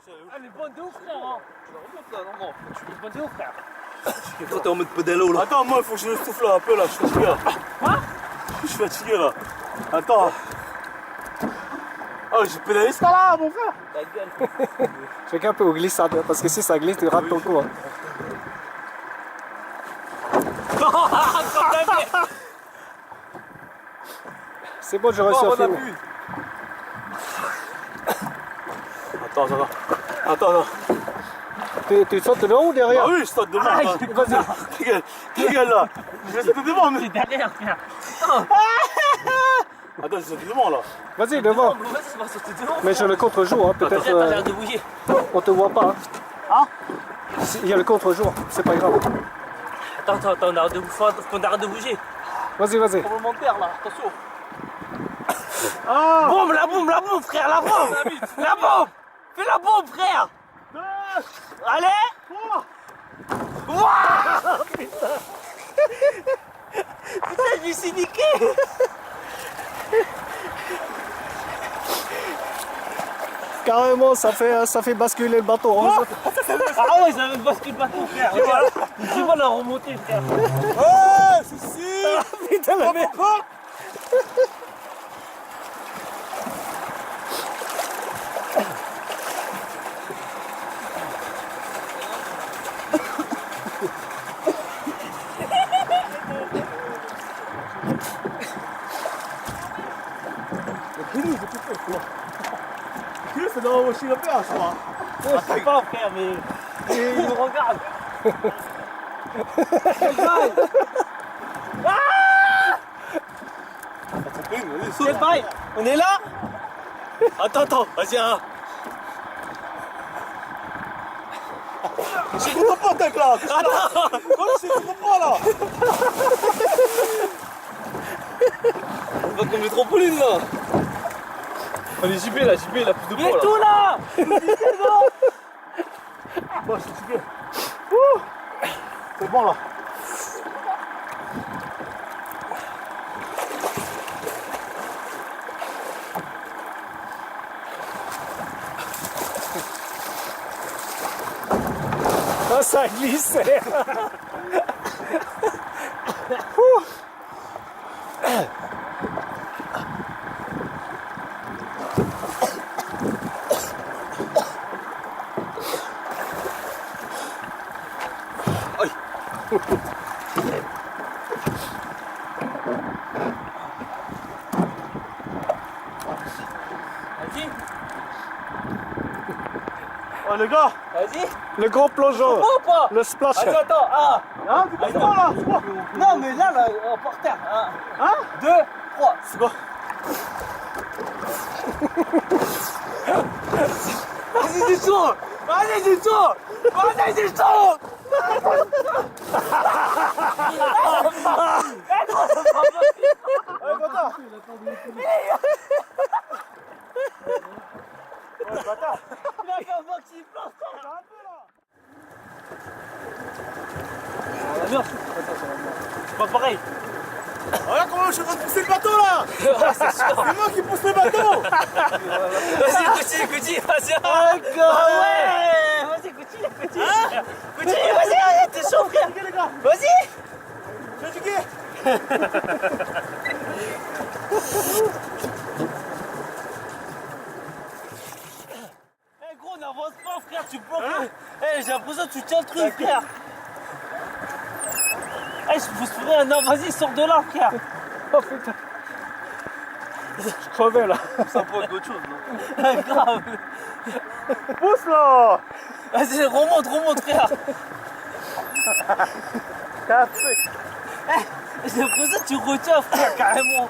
Elle est bonne de ouf, frère. Hein. Tu la remontes là, normalement. Elle est bonne de ouf, frère. Toi, t'es en mode pédalo là. Attends, moi, il faut que je le souffle un peu là, je suis fatigué là. Quoi? Je suis fatigué là. Attends. Oh, j'ai pédalé ça là, mon frère. Ta gueule. Fais qu'un peu au glissade, parce que si ça glisse, tu rates ton coup. Hein. C'est bon, j'ai réussi à filmer. Attends, ça va. Attends. Tu sautes devant ou derrière? Ah oui, je saute devant. Vas-y. Ta gueule là. Je saute devant, mais. C'est derrière, frère. Attends, je saute devant là. Vas-y, devant. Vas-y, ça va sauter devant. Mais j'ai le contre-jour, hein. T'as Peut-être l'air de bouger. on te voit pas. Hein? Il y a le contre-jour, c'est pas grave. Attends, on arrête de bouger. Faut qu'on arrête de bouger. Vas-y. Tremblement de terre là, attention. Ah. Bombe, la bombe, frère, la bombe. La bombe. Fais la bombe, frère. Allez. Wouah. Putain, je me suis niqué. Carrément, ça fait basculer le bateau. Hein. Ah ouais, ça veut basculer le bateau, frère. Regarde. Dis-moi la remontée, frère. Ouais, c'est si. Putain, la merde. C'est dans la machine à faire, je crois. Je sais pas, frère, mais il me regarde. Quel bail? On est là? Attends, vas-y, hein. C'est ton pote, mec, là. Attends. C'est ton pote, là. On va comme métropoline là. Allez, JB, il a plus de Il est poids là. tout là. Bon, je suis fatigué. Ouh. C'est bon, là. Ah, ça glisse. Vas-y, Oh, les gars. vas-y. Le gros plongeon. Ou pas? Le splash. Attends, ah. Hein, c'est bon, là. C'est bon. Non, mais là, par terre. Hein? 2, 3. C'est bon. Vas-y, c'est chaud. Vas-y, c'est chaud. Vas-y, c'est chaud. Il a fait un maxi plan. C'est pas pareil. Regarde comment je suis en train de pousser le bateau, là. C'est moi qui pousse le bateau. Vas-y, Gucci, vas-y. Ah ouais. Vas-y, Gucci. Vas-y, t'es chaud, frère. Les gars, Vas-y. je suis fatigué. Eh gros, n'avance pas, frère, tu bloques. Eh, j'ai l'impression que tu tiens le truc, frère. Eh, je pousse frère, non, vas-y, sors de là, frère. Oh putain. Je crevais là. Ça pourrait être autre chose non? Grave. Pousse, là. Vas-y, remonte, frère. Eh, j'ai l'impression que tu retiens, frère, carrément.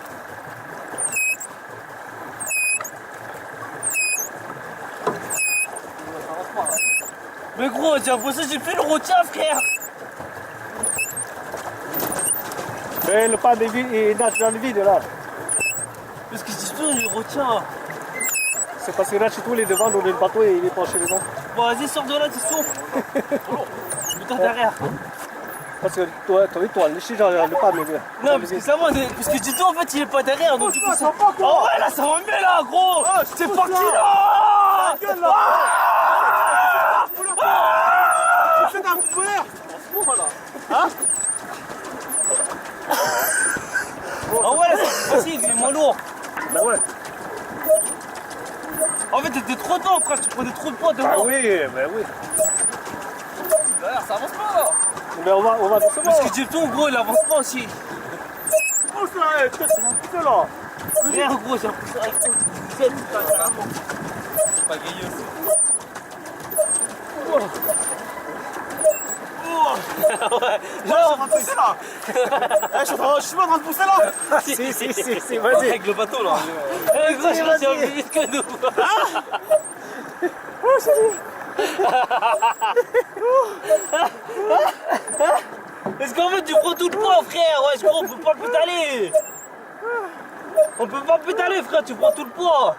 Mais gros, j'ai l'impression que j'ai plus le retien, frère. Mais le pas de vide, il nage dans le vide là. Parce que j'ai plus le retien. C'est parce qu'il nage tout, il est devant, nous le bateau et il est penché devant. Bon, vas-y, sors de là, tu souffles. Putain, derrière. Parce que toi, le chien, le pas, mais bien. Non, parce que ça va, parce que Tito en fait il est pas derrière, donc du coup ça. Oh ouais, là ça va mieux là, gros! C'est parti là! Gueule, là. trop de temps, frère, tu prenais trop de poids devant. Ah oui, mais oui. Derrière, ça avance pas là. Mais on va doucement. Parce que Jepton, gros, il avance pas aussi. Pousse là, putain, c'est mon putain là. Regarde, gros, j'ai l'impression avec ton tête, putain, carrément. C'est pas gagné aussi. Ouais, Je suis en train de pousser là. Eh, je suis pas en train de pousser là. Si, vas-y. Avec le bateau là. Eh, gros, je crois que c'est plus vite que nous. Est-ce qu'en fait tu prends tout le poids, frère? Ouais, gros, on peut pas pédaler. On peut pas pédaler, frère, tu prends tout le poids.